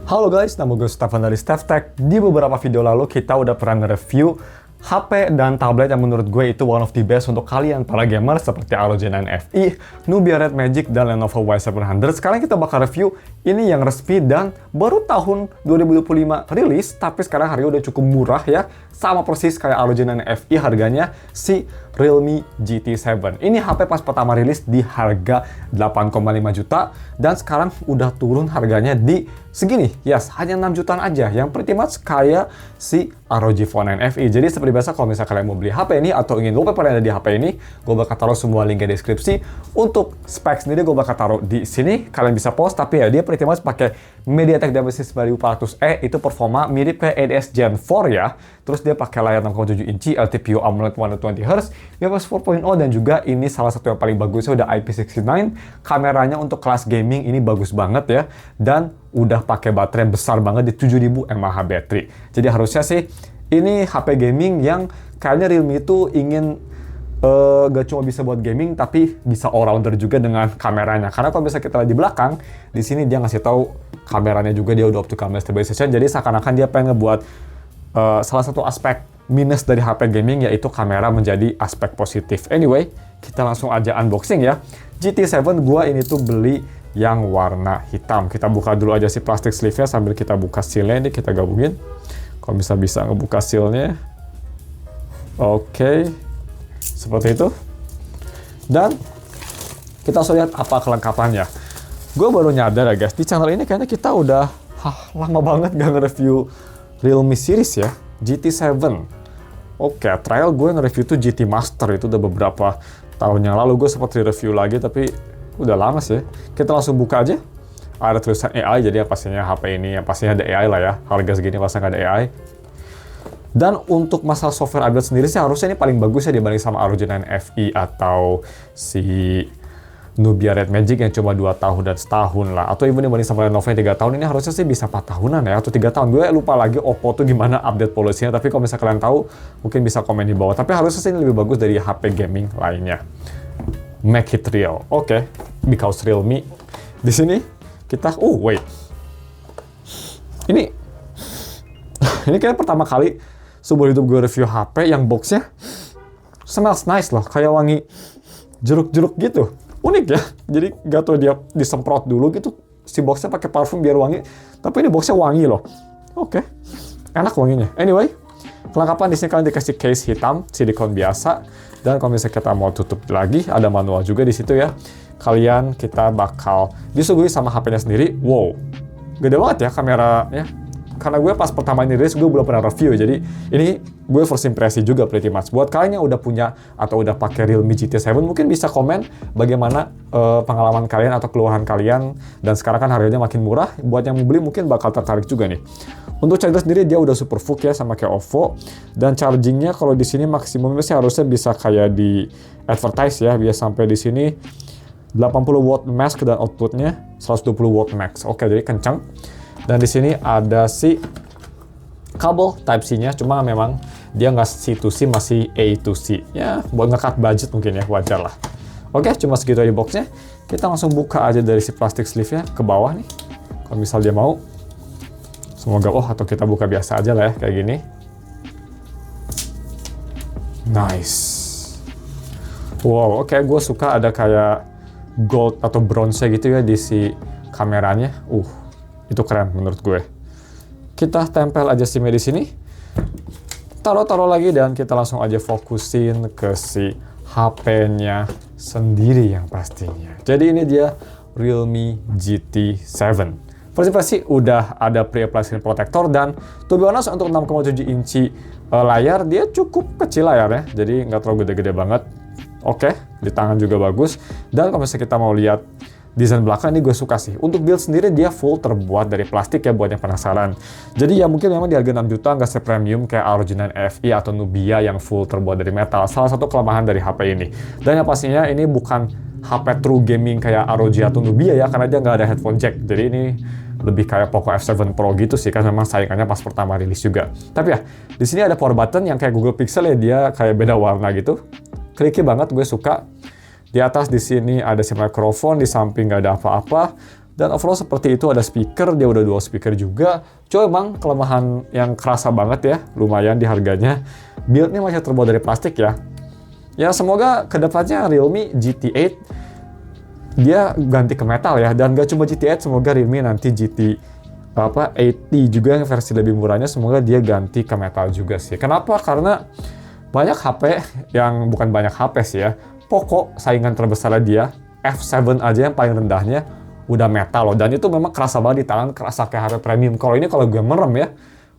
Halo guys, nama gue Stefan dari StefTech. Di beberapa video lalu kita udah pernah nge-review HP dan tablet yang menurut gue itu one of the best untuk kalian para gamers seperti ROG 9 Fi, Nubia Red Magic, dan Lenovo Y700. Sekarang kita bakal review ini yang resmi dan baru tahun 2025 rilis, tapi sekarang harganya udah cukup murah ya. Sama persis kayak ROG 9 Fi harganya, si Realme GT7. Ini HP pas pertama rilis di harga 8,5 juta dan sekarang udah turun harganya di segini. Yes, hanya 6 jutaan aja, yang pretty much kayak si ROG Phone 9 Fi. Jadi seperti biasa kalau misalnya kalian mau beli HP ini atau ingin wallpaper yang ada di HP ini, gue bakal taruh semua linknya di deskripsi. Untuk spek sendiri gue bakal taruh di sini. Kalian bisa pause, tapi ya dia pretty much pakai MediaTek Dimensity 9400E, itu performa mirip kayak ADS Gen 4 ya. Terus dia pakai layar 6,7 inci, LTPO AMOLED 120Hz, IPS 4.0, dan juga ini salah satu yang paling bagusnya udah IP69. Kameranya untuk kelas gaming ini bagus banget ya, dan udah pakai baterai yang besar banget di 7000 mAh baterai. Jadi harusnya sih ini HP gaming yang kayaknya Realme itu ingin gak cuma bisa buat gaming, tapi bisa all-rounder juga dengan kameranya. Karena kalau bisa kita lihat di belakang, di sini dia ngasih tahu kameranya juga dia udah optical image stabilization. Jadi seakan-akan dia pengen ngebuat salah satu aspek minus dari HP gaming, yaitu kamera menjadi aspek positif. Anyway, kita langsung aja unboxing ya. GT7 gua ini tuh beli yang warna hitam. Kita buka dulu aja si plastik sleeve-nya sambil kita buka seal-nya. Ini kita gabungin. Kalau bisa ngebuka seal-nya. Oke. Seperti itu. Dan kita langsung lihat apa kelengkapannya. Gue baru nyadar ya guys, di channel ini kayaknya kita udah lama banget gak nge-review Realme series ya, GT7. Oke, trial gue nge-review tuh GT Master, itu udah beberapa tahun yang lalu. Gue sempat review lagi, tapi udah lama sih. Kita langsung buka aja. Ada tulisan AI, jadi pastinya HP ini, pastinya ada AI lah ya. Harga segini pasti nggak ada AI. Dan untuk masalah software update sendiri sih harusnya ini paling bagus ya dibanding sama ROG 9 Fi atau si Nubia Red Magic yang cuma 2 tahun dan setahun lah. Atau even dibanding sama Lenovo yang 3 tahun, ini harusnya sih bisa 4 tahunan ya, atau 3 tahun. Gue lupa lagi Oppo tuh gimana update policy-nya, tapi kalau misalnya kalian tahu, mungkin bisa komen di bawah. Tapi harusnya sih ini lebih bagus dari HP gaming lainnya. Make it real. Oke, because Realme. Di sini kita, wait. Ini kayak pertama kali seumur hidup gue review HP yang box-nya smells nice loh, kayak wangi jeruk-jeruk gitu. Unik ya, jadi gak tau dia disemprot dulu gitu, si boxnya pakai parfum biar wangi, tapi ini boxnya wangi loh. Oke, enak wanginya. Anyway, kelengkapan di sini kalian dikasih case hitam, silikon biasa, dan kalau misalnya kita mau tutup lagi, ada manual juga di situ ya. Kita bakal disuguhi sama HP-nya sendiri. Wow, gede banget ya kameranya. Karena gue pas pertama ini rilis, gue belum pernah review, jadi ini gue first impresi juga pretty much. Buat kalian yang udah punya atau udah pakai Realme GT7, mungkin bisa komen bagaimana pengalaman kalian atau keluhan kalian. Dan sekarang kan harganya makin murah, buat yang mau beli mungkin bakal tertarik juga nih. Untuk charger sendiri dia udah super full ya, sama kayak OVO. Dan chargingnya kalau di sini maksimumnya sih harusnya bisa kayak di advertise ya, biasa sampai di sini 80 watt max dan outputnya 120 watt max. Oke, jadi kencang. Dan di sini ada si kabel Type-C-nya, cuma memang dia nggak C2C, masih A2C. Ya, buat nge-cut budget mungkin ya, wajar lah. Oke, cuma segitu aja boxnya. Kita langsung buka aja dari si plastik sleeve-nya ke bawah nih. Kalau misal dia mau. Semoga, atau kita buka biasa aja lah ya, kayak gini. Nice. Wow, oke, gue suka ada kayak gold atau bronze gitu ya di si kameranya. Itu keren menurut gue. Kita tempel aja SIM-nya di sini. Taruh lagi dan kita langsung aja fokusin ke si HP-nya sendiri yang pastinya. Jadi ini dia Realme GT7. Pasti udah ada pre-applied screen protector dan to be honest untuk 6,7 inci layar dia cukup kecil layarnya. Jadi nggak terlalu gede-gede banget. Oke, di tangan juga bagus. Dan kalau misalnya kita mau lihat desain belakang, ini gue suka sih. Untuk build sendiri dia full terbuat dari plastik ya, buat yang penasaran. Jadi ya mungkin memang di harga 6 juta nggak se-premium kayak ROG 9 Fi atau Nubia yang full terbuat dari metal. Salah satu kelemahan dari HP ini. Dan yang pastinya ini bukan HP true gaming kayak ROG atau Nubia ya, karena dia nggak ada headphone jack. Jadi ini lebih kayak Poco F7 Pro gitu sih, kan memang saingannya pas pertama rilis juga. Tapi ya, di sini ada power button yang kayak Google Pixel ya, dia kayak beda warna gitu. Clicky banget, gue suka. Di atas di sini ada si mikrofon, di samping nggak ada apa-apa. Dan overall seperti itu, ada speaker, dia udah dual speaker juga. Cuma emang kelemahan yang kerasa banget ya, lumayan di harganya. Build-nya masih terbuat dari plastik ya. Ya semoga kedepannya Realme GT8 dia ganti ke metal ya. Dan gak cuma GT8, semoga Realme nanti GT 80 juga yang versi lebih murahnya, semoga dia ganti ke metal juga sih. Kenapa? Karena banyak HP yang bukan banyak HP sih ya. Poco saingan terbesar dia, F7 aja yang paling rendahnya udah metal loh. Dan itu memang kerasa banget di tangan, kerasa kayak HP premium. Kalau ini kalau gue merem ya,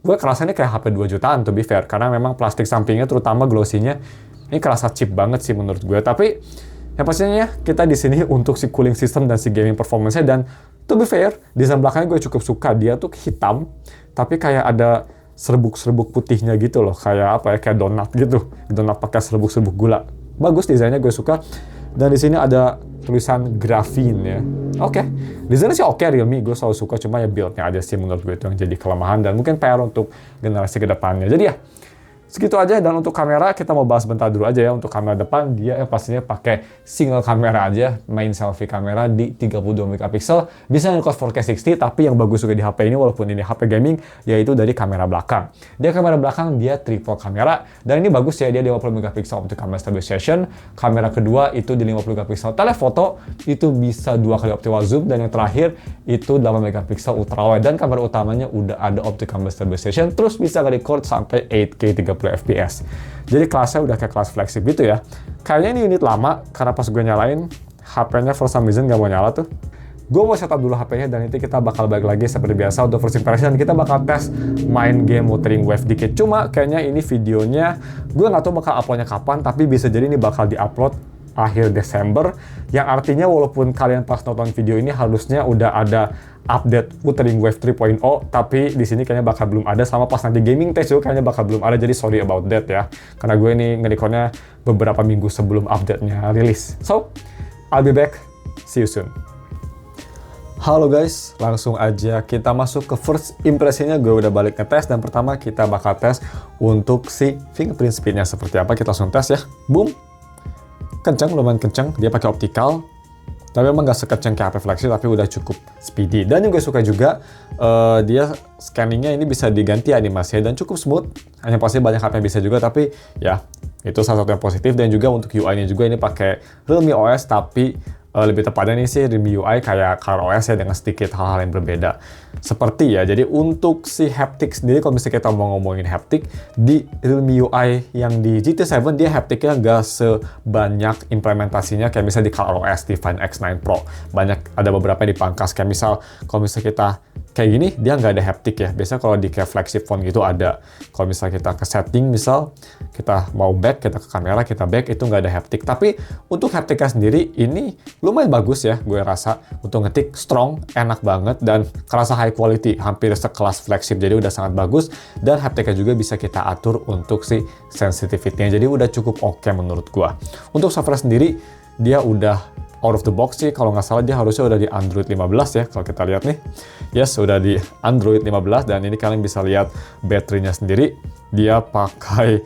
gue kerasanya kayak HP 2 jutaan to be fair. Karena memang plastik sampingnya terutama glossy-nya ini kerasa cheap banget sih menurut gue. Tapi yang pastinya kita di sini untuk si cooling system dan si gaming performance-nya. Dan to be fair, desain belakangnya gue cukup suka. Dia tuh hitam, tapi kayak ada serbuk-serbuk putihnya gitu loh. Kayak apa ya, kayak donat gitu. Donat pakai serbuk-serbuk gula. Bagus desainnya, gue suka. Dan di sini ada tulisan graphene ya. Oke. Desainnya sih oke, Realme. Gue selalu suka, cuma ya build-nya aja sih menurut gue itu yang jadi kelemahan. Dan mungkin PR untuk generasi kedepannya. Jadi ya, segitu aja. Dan untuk kamera kita mau bahas bentar dulu aja ya. Untuk kamera depan dia pastinya pakai single kamera aja, main selfie kamera di 32 megapiksel, bisa record 4K 60. Tapi yang bagus juga di HP ini, walaupun ini HP gaming, yaitu dari kamera belakang. Dia kamera belakang dia triple kamera, dan ini bagus ya, dia 50 megapiksel untuk kamera stabilization. Kamera kedua itu di 50 megapiksel telefoto, itu bisa 2 kali optical zoom, dan yang terakhir itu 8 megapiksel ultrawide. Dan kamera utamanya udah ada optical stabilization, terus bisa record sampai 8K 30 fps. Jadi kelasnya udah kayak kelas flagship gitu ya. Kayaknya ini unit lama, karena pas gue nyalain, HP-nya for some reason nggak mau nyala tuh. Gue mau setup dulu HP-nya, dan nanti kita bakal balik lagi seperti biasa untuk first impression. Kita bakal tes main game Wuthering Waves dikit. Cuma kayaknya ini videonya, gue nggak tahu bakal uploadnya kapan, tapi bisa jadi ini bakal diupload akhir Desember, yang artinya walaupun kalian pas nonton video ini harusnya udah ada update Wuthering Waves 3.0, tapi di sini kayaknya bakal belum ada, sama pas nanti gaming test juga kayaknya bakal belum ada, jadi sorry about that ya. Karena gue ini nge-recordnya beberapa minggu sebelum update-nya rilis. So, I'll be back. See you soon. Halo guys, langsung aja kita masuk ke first impression-nya. Gue udah balik ngetes, dan pertama kita bakal tes untuk si fingerprint speed-nya seperti apa. Kita langsung tes ya. Boom. Kenceng, lumayan kenceng. Dia pakai optical, tapi memang nggak sekenceng kayak HP flagship, tapi udah cukup speedy. Dan yang gue suka juga, dia scanningnya ini bisa diganti animasinya dan cukup smooth. Hanya pasti banyak HP yang bisa juga, tapi ya itu salah satu yang positif. Dan juga untuk UI-nya juga ini pakai Realme OS, tapi lebih tepatnya nih sih Realme UI kayak ColorOS ya, dengan sedikit hal-hal yang berbeda. Seperti ya, jadi untuk si haptic sendiri, kalau misalnya kita mau ngomongin haptic, di Realme UI yang di GT7 dia hapticnya nggak sebanyak implementasinya kayak misalnya di ColorOS di Find X9 Pro. Banyak, ada beberapa yang dipangkas, kayak misal kalau misalnya kita kayak gini, dia nggak ada haptic ya. Biasanya kalau di kayak flagship phone gitu ada. Kalau misalnya kita ke setting, misal kita mau back, kita ke kamera, kita back, itu nggak ada haptic. Tapi untuk hapticnya sendiri, ini lumayan bagus ya, gue rasa. Untuk ngetik strong, enak banget, dan kerasa high quality, hampir sekelas flagship, jadi udah sangat bagus. Dan hapticnya juga bisa kita atur untuk si sensitivity-nya, jadi udah cukup oke menurut gue. Untuk software sendiri, dia udah out of the box sih, kalau nggak salah dia harusnya udah di Android 15 ya, kalau kita lihat nih. Yes, udah di Android 15, dan ini kalian bisa lihat baterainya sendiri. Dia pakai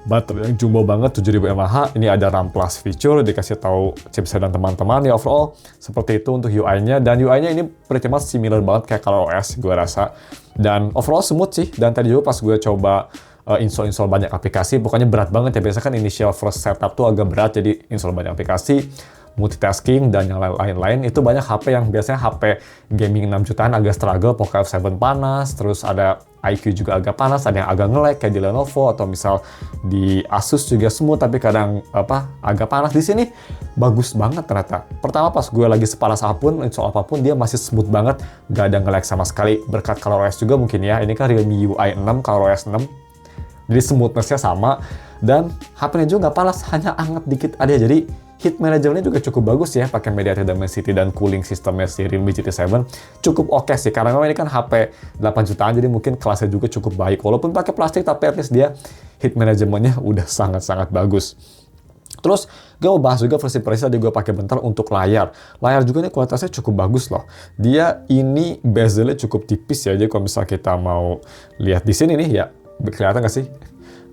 baterai yang jumbo banget, 7000 mAh. Ini ada RAM Plus feature, dikasih tahu chipset dan teman-teman. Ya overall, seperti itu untuk UI-nya. Dan UI-nya ini pretty much similar banget kayak ColorOS, gue rasa. Dan overall smooth sih. Dan tadi juga pas gue coba install banyak aplikasi, pokoknya berat banget ya. Biasanya kan initial first setup tuh agak berat, jadi install banyak aplikasi, multitasking, dan yang lain-lain. Itu banyak HP yang biasanya HP gaming 6 jutaan agak struggle, Poco F7 panas, terus ada iQ juga agak panas, ada yang agak nge-lag kayak di Lenovo, atau misal di Asus juga smooth, tapi kadang agak panas. Di sini bagus banget ternyata. Pertama pas gue lagi sepanas apapun, install apapun, dia masih smooth banget, gak ada nge-lag sama sekali. Berkat ColorOS juga mungkin ya, ini kan Realme UI 6, ColorOS 6, jadi smoothness-nya sama, dan HP-nya juga nggak panas, hanya anget dikit aja. Jadi heat management-nya juga cukup bagus ya, pakai MediaTek Dimensity, dan cooling system-nya si Realme GT7 cukup oke sih, karena memang ini kan HP 8 jutaan, jadi mungkin kelasnya juga cukup baik. Walaupun pakai plastik, tapi at least dia heat management-nya udah sangat-sangat bagus. Terus gue mau bahas juga versi impression, tadi gue pakai bentar untuk layar. Layar juga nih kualitasnya cukup bagus loh. Dia ini bezel-nya cukup tipis ya, jadi kalau misalnya kita mau lihat di sini nih ya, kelihatan nggak sih?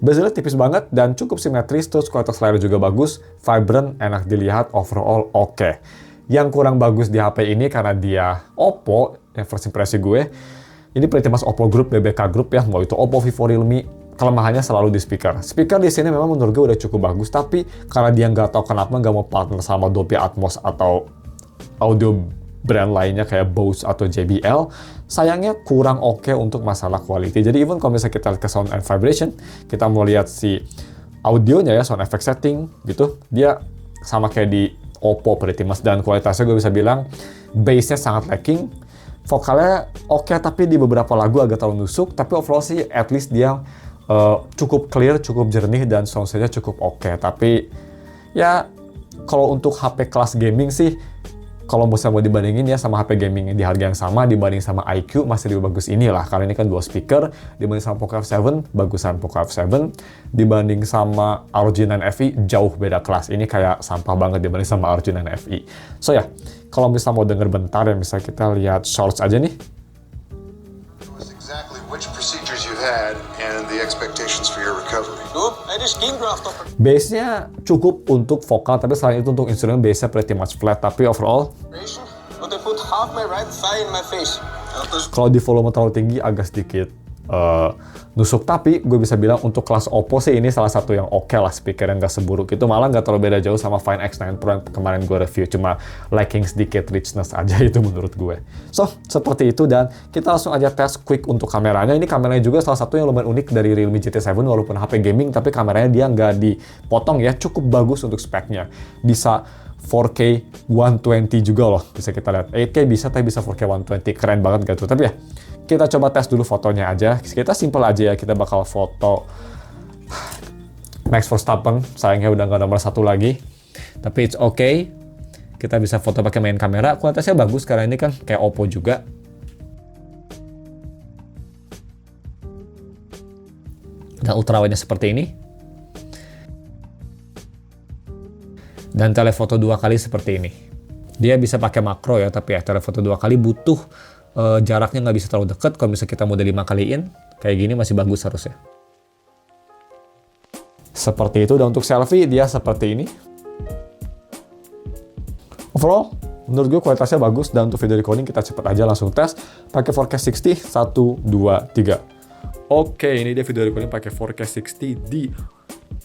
Bezelnya tipis banget dan cukup simetris, terus kualitas layar juga bagus, vibrant, enak dilihat, overall oke. Yang kurang bagus di HP ini karena dia Oppo, yang first impresi gue, ini pretty much Oppo Group, BBK Group ya, mau itu Oppo, Vivo, Realme, kelemahannya selalu di speaker. Speaker di sini memang menurut gue udah cukup bagus, tapi karena dia nggak tahu kenapa nggak mau partner sama Dolby Atmos atau audio brand lainnya kayak Bose atau JBL, sayangnya kurang oke untuk masalah quality. Jadi even kalau misalnya kita lihat ke sound and vibration, kita mau lihat si audionya ya, sound effect setting gitu, dia sama kayak di Oppo pretty much, dan kualitasnya gue bisa bilang bass-nya sangat lacking, vokalnya oke tapi di beberapa lagu agak terlalu nusuk, tapi overall sih at least dia cukup clear, cukup jernih, dan sound-nya cukup oke. Tapi ya kalau untuk HP kelas gaming sih, kalau misalnya mau dibandingin ya sama HP gaming di harga yang sama, dibanding sama iQOO masih lebih bagus inilah, karena ini kan dual speaker. Dibanding sama Poco F7, bagusan Poco F7. Dibanding sama ROG 9 FE, jauh beda kelas. Ini kayak sampah banget dibanding sama ROG 9 FE. So ya, kalau misalnya mau denger bentar ya, misalnya kita lihat shorts aja nih. Bass-nya cukup untuk vokal, tapi selain itu untuk instrumen bass-nya pretty much flat, tapi overall kalau di volume terlalu tinggi agak sedikit nusuk, tapi gue bisa bilang untuk kelas Oppo sih ini salah satu yang oke lah, speaker yang gak seburuk itu, malah gak terlalu beda jauh sama Find X9 Pro yang kemarin gue review, cuma lacking sedikit richness aja itu menurut gue. So, seperti itu, dan kita langsung aja tes quick untuk kameranya. Ini kameranya juga salah satu yang lumayan unik dari Realme GT7, walaupun HP gaming, tapi kameranya dia nggak dipotong ya, cukup bagus untuk speknya. Bisa 4K 120 juga loh, bisa kita lihat. 8K bisa, tapi bisa 4K 120, keren banget gak tuh? Tapi ya, kita coba tes dulu fotonya aja. Kita simple aja ya, kita bakal foto Max Verstappen, sayangnya udah nggak nomor 1 lagi. Tapi it's okay, kita bisa foto pakai main kamera, kualitasnya bagus karena ini kan kayak Oppo juga. Dan ultrawide-nya seperti ini. Dan telefoto 2 kali seperti ini. Dia bisa pakai makro ya, tapi ya telefoto 2 kali butuh jaraknya nggak bisa terlalu dekat. Kalau misalnya kita mode 5 kaliin, kayak gini masih bagus harusnya. Seperti itu. Dan untuk selfie, dia seperti ini. Overall, menurut gue kualitasnya bagus, dan untuk video recording kita cepet aja langsung tes. Pakai 4K 60, 1, 2, 3. Oke, ini dia video recording pakai 4K 60 di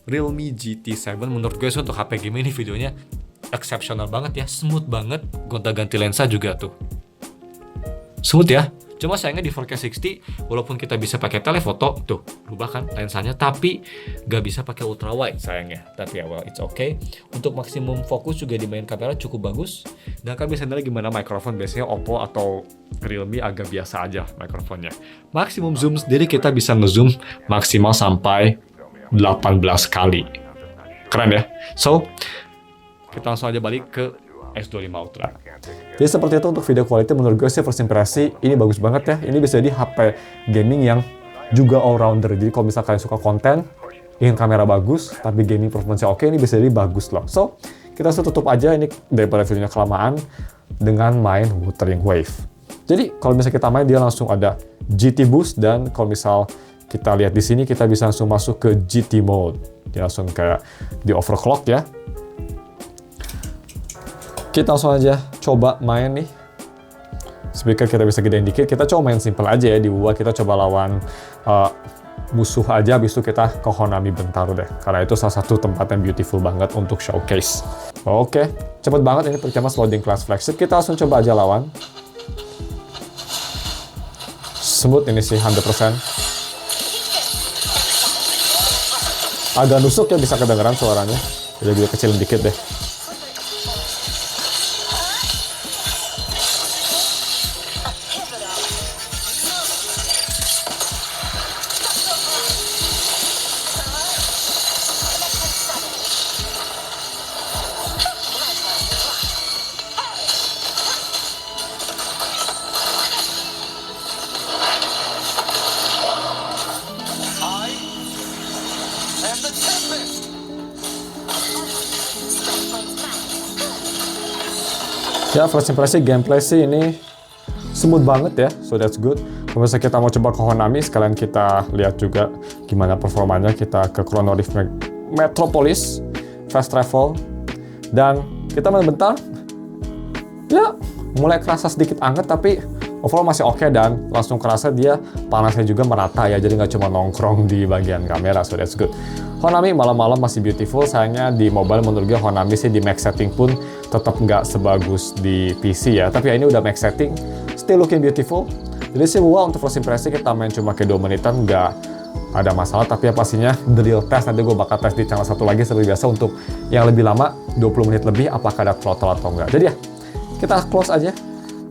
Realme GT7. Menurut gue untuk HP game ini videonya exceptional banget ya, smooth banget, gonta-ganti lensa juga tuh. Smooth ya, cuma sayangnya di 4K 60 walaupun kita bisa pakai telefoto tuh berubah kan lensanya, tapi gak bisa pakai ultrawide sayangnya. Tapi ya well, it's okay. Untuk maksimum fokus juga di main kamera cukup bagus, dan kan bisa lihat gimana mikrofon, biasanya Oppo atau Realme agak biasa aja mikrofonnya. Maksimum zoom sendiri kita bisa ngezoom maksimal sampai 18 kali. Keren ya. So kita langsung aja balik ke S25 Ultra. Jadi seperti itu untuk video quality. Menurut gue sih first impresi ini bagus banget ya. Ini bisa jadi HP gaming yang juga all-rounder. Jadi kalau misalnya kalian suka konten, ingin kamera bagus, tapi gaming performance-nya oke, ini bisa jadi bagus loh. So, kita langsung tutup aja ini daripada videonya kelamaan dengan main Wuthering Wave. Jadi kalau misalnya kita main, dia langsung ada GT Boost, dan kalau misal kita lihat di sini, kita bisa langsung masuk ke GT Mode. Dia langsung kayak di overclock ya. Kita langsung aja coba main nih. Speaker kita bisa gedein dikit. Kita coba main simple aja ya. Di UA kita coba lawan musuh aja. Habis itu kita ke Honami bentar deh. Karena itu salah satu tempat yang beautiful banget untuk showcase. Oke, cepet banget ini pertama loading kelas flagship. Kita langsung coba aja lawan. Smooth ini sih 100%. Agak nusuk ya, bisa kedengeran suaranya. Jadi gue kecilin dikit deh. Ya, first impression gameplay sih ini smooth banget ya, so that's good. Kalau misalnya kita mau coba ke Honami, sekalian kita lihat juga gimana performanya. Kita ke Chrono Rift Metropolis, fast travel, dan kita main bentar. ya mulai kerasa sedikit anget, tapi overall masih oke, dan langsung kerasa dia panasnya juga merata ya, jadi nggak cuma nongkrong di bagian kamera, so that's good. Honami malam-malam masih beautiful, sayangnya di mobile menurut gue Honami sih di max setting pun tetap nggak sebagus di PC ya, tapi ya ini udah max setting, still looking beautiful. Jadi sih untuk first impression kita main cuma kayak 2 menitan, nggak ada masalah, tapi ya pastinya the real test nanti gue bakal tes di channel satu lagi seperti biasa untuk yang lebih lama, 20 menit lebih, apakah ada throttle atau enggak. Jadi ya, kita close aja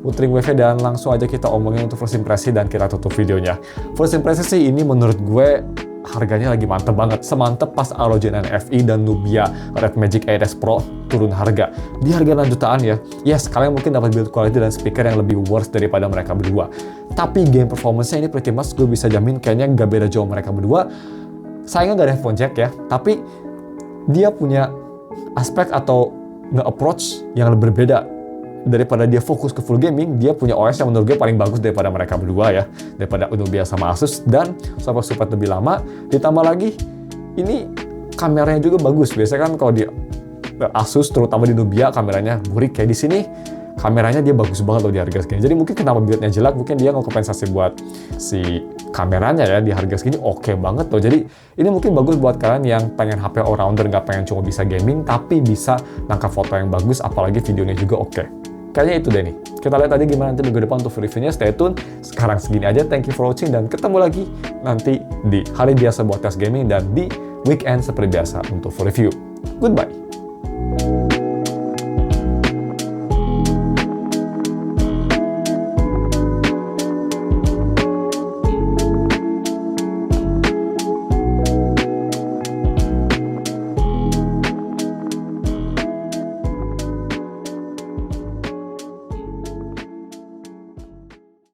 puting WV dan langsung aja kita omongin untuk first impression dan kita tutup videonya. First impression sih ini menurut gue harganya lagi mantep banget. Semantep pas ROG 9 FE dan Nubia Red Magic 8S Pro turun harga. Di harga 6 jutaan ya. Yes, kalian mungkin dapat build quality dan speaker yang lebih worse daripada mereka berdua. Tapi game performance-nya ini pretty much gue bisa jamin kayaknya nggak beda jauh mereka berdua. Sayangnya nggak ada headphone jack ya. Tapi dia punya aspek atau nge-approach yang lebih berbeda. Daripada dia fokus ke full gaming, dia punya OS yang menurut gue paling bagus daripada mereka berdua ya, daripada Nubia sama Asus, dan support lebih lama. Ditambah lagi, ini kameranya juga bagus. Biasanya kan kalau di Asus, terutama di Nubia, kameranya burik. Kayak di sini, kameranya dia bagus banget loh di harga segini. Jadi mungkin kenapa build-nya jelek, mungkin dia ngekompensasi buat si kameranya ya, di harga segini oke banget loh. Jadi ini mungkin bagus buat kalian yang pengen HP all-rounder, nggak pengen cuma bisa gaming, tapi bisa nangkap foto yang bagus, apalagi videonya juga oke. Kayaknya itu deh nih. Kita lihat aja gimana nanti minggu depan untuk reviewnya. Stay tune. Sekarang segini aja. Thank you for watching. Dan ketemu lagi nanti di hari biasa buat tes gaming dan di weekend seperti biasa untuk review. Goodbye.